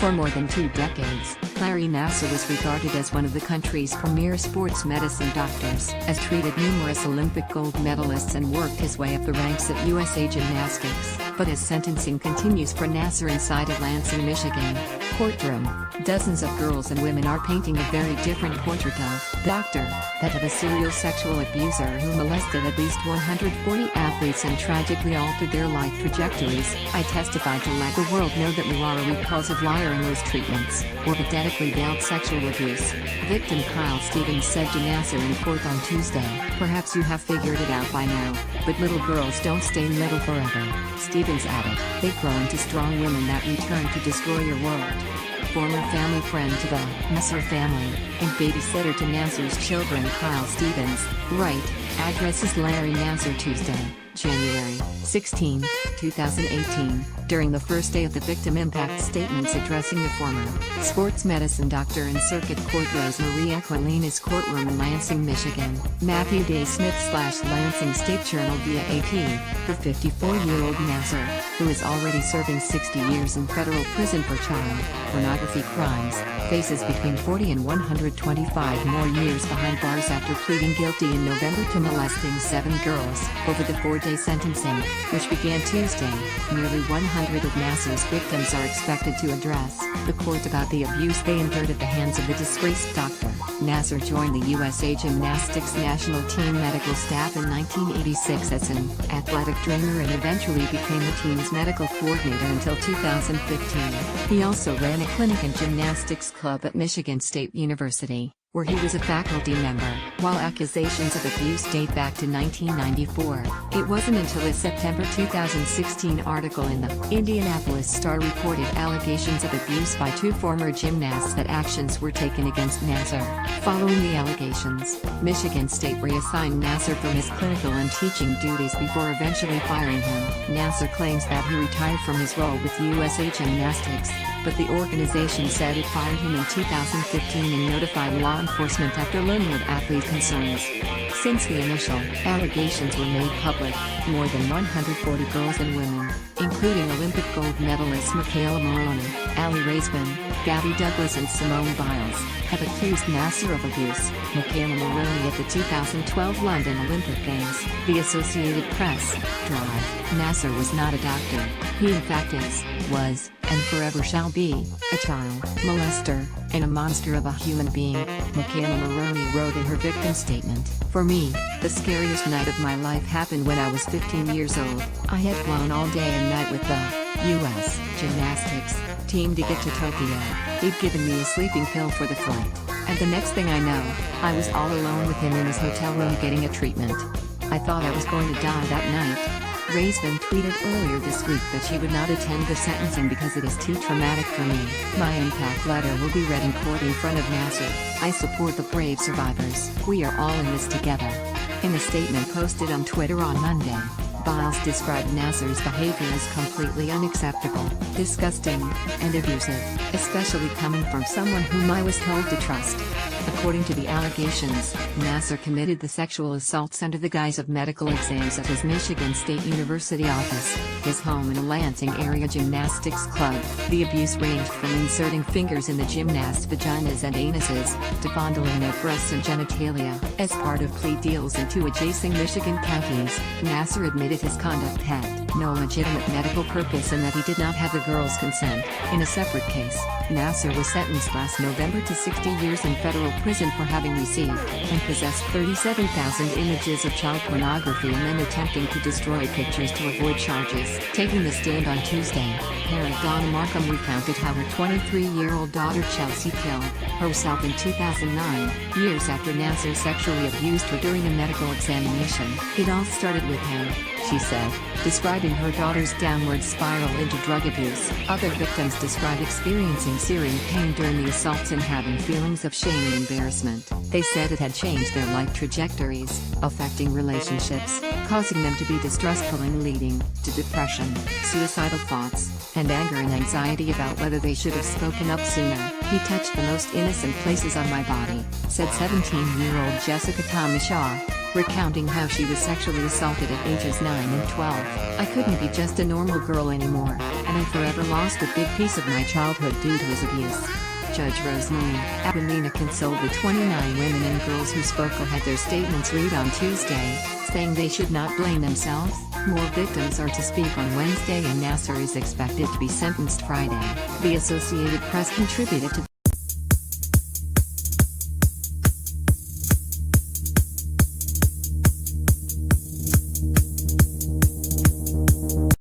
For more than 2 decades, Larry Nassar was regarded as one of the country's premier sports medicine doctors, has treated numerous Olympic gold medalists and worked his way up the ranks at USA Gymnastics. But as sentencing continues for Nassar inside a Lansing, Michigan courtroom, dozens of girls and women are painting a very different portrait of Dr. that of a serial sexual abuser who molested at least 140 athletes and tragically altered their life trajectories. I testified to let the world know that we are a repulsive liar in those treatments, or pathetically veiled sexual abuse. Victim Kyle Stevens said to Nassar in court on Tuesday. Perhaps you have figured it out by now, but little girls don't stay little forever. Stevens added, they grow into strong women that return to destroy your world. Former family friend to the Nassar family, and babysitter to Nassar's children Kyle Stevens, right, address is Larry Nassar Tuesday, January 16, 2018, during the first day of the victim impact statements addressing the former sports medicine doctor in Circuit Court Rose Marie Equilina's courtroom in Lansing, Michigan. Matthew Day Smith/Lansing State Journal via AP, the 54-year-old Nassar, who is already serving 60 years in federal prison for child pornography crimes, faces between 40 and 125 more years behind bars after pleading guilty in November to molesting 7 girls. Over the 4-day sentencing, which began Tuesday, nearly 100 of Nassar's victims are expected to address the court about the abuse they endured at the hands of the disgraced doctor. Nassar joined the USA Gymnastics national team medical staff in 1986 as an athletic trainer and eventually became the team's medical coordinator until 2015. He also ran a clinic and gymnastics club at Michigan State University, where he was a faculty member. While accusations of abuse date back to 1994, it wasn't until a September 2016 article in the Indianapolis Star reported allegations of abuse by 2 former gymnasts that actions were taken against Nassar. Following the allegations, Michigan State reassigned Nassar from his clinical and teaching duties before eventually firing him. Nassar claims that he retired from his role with USA Gymnastics, but the organization said it fired him in 2015 and notified law enforcement after learning of athlete concerns. Since the initial allegations were made public, more than 140 girls and women, including Olympic gold medalists Michaela Maroney, Aly Raisman, Gabby Douglas and Simone Biles, have accused Nassar of abuse. Michaela Maroney at the 2012 London Olympic Games, the Associated Press, drive. Nassar was not a doctor. He in fact was, and forever shall be, a child molester, and a monster of a human being, Michaela Maroney wrote in her victim statement. For me, the scariest night of my life happened when I was 15 years old. I had flown all day and night with the U.S. Gymnastics team to get to Tokyo. They'd given me a sleeping pill for the flight, and the next thing I know, I was all alone with him in his hotel room getting a treatment. I thought I was going to die that night. Raisman tweeted earlier this week that she would not attend the sentencing because it is too traumatic for me. My impact letter will be read in court in front of Nassar. I support the brave survivors. We are all in this together. In a statement posted on Twitter on Monday, Biles described Nassar's behavior as completely unacceptable, disgusting, and abusive, especially coming from someone whom I was told to trust. According to the allegations, Nassar committed the sexual assaults under the guise of medical exams at his Michigan State University office, his home in a Lansing area gymnastics club. The abuse ranged from inserting fingers in the gymnasts' vaginas and anuses, to fondling their breasts and genitalia. As part of plea deals in 2 adjacent Michigan counties, Nassar admitted his conduct had no legitimate medical purpose and that he did not have the girls' consent. In a separate case, Nassar was sentenced last November to 60 years in federal prison for having received and possessed 37,000 images of child pornography and then attempting to destroy pictures to avoid charges. Taking the stand on Tuesday, parent Donna Markham recounted how her 23-year-old daughter Chelsea killed herself in 2009, years after Nassar sexually abused her during a medical examination. It all started with him, she said, describing her daughter's downward spiral into drug abuse. Other victims described experiencing searing pain during the assaults and having feelings of shame and embarrassment. They said it had changed their life trajectories, affecting relationships, causing them to be distrustful and leading to depression, suicidal thoughts, and anger and anxiety about whether they should have spoken up sooner. He touched the most innocent places on my body, said 17-year-old Jessica Thomas Shaw. recounting how she was sexually assaulted at ages 9 and 12. "I couldn't be just a normal girl anymore, and I forever lost a big piece of my childhood due to his abuse." Judge Rosemary Aquilina consoled the 29 women and girls who spoke or had their statements read on Tuesday, saying they should not blame themselves. More victims are to speak on Wednesday and Nassar is expected to be sentenced Friday, the Associated Press contributed to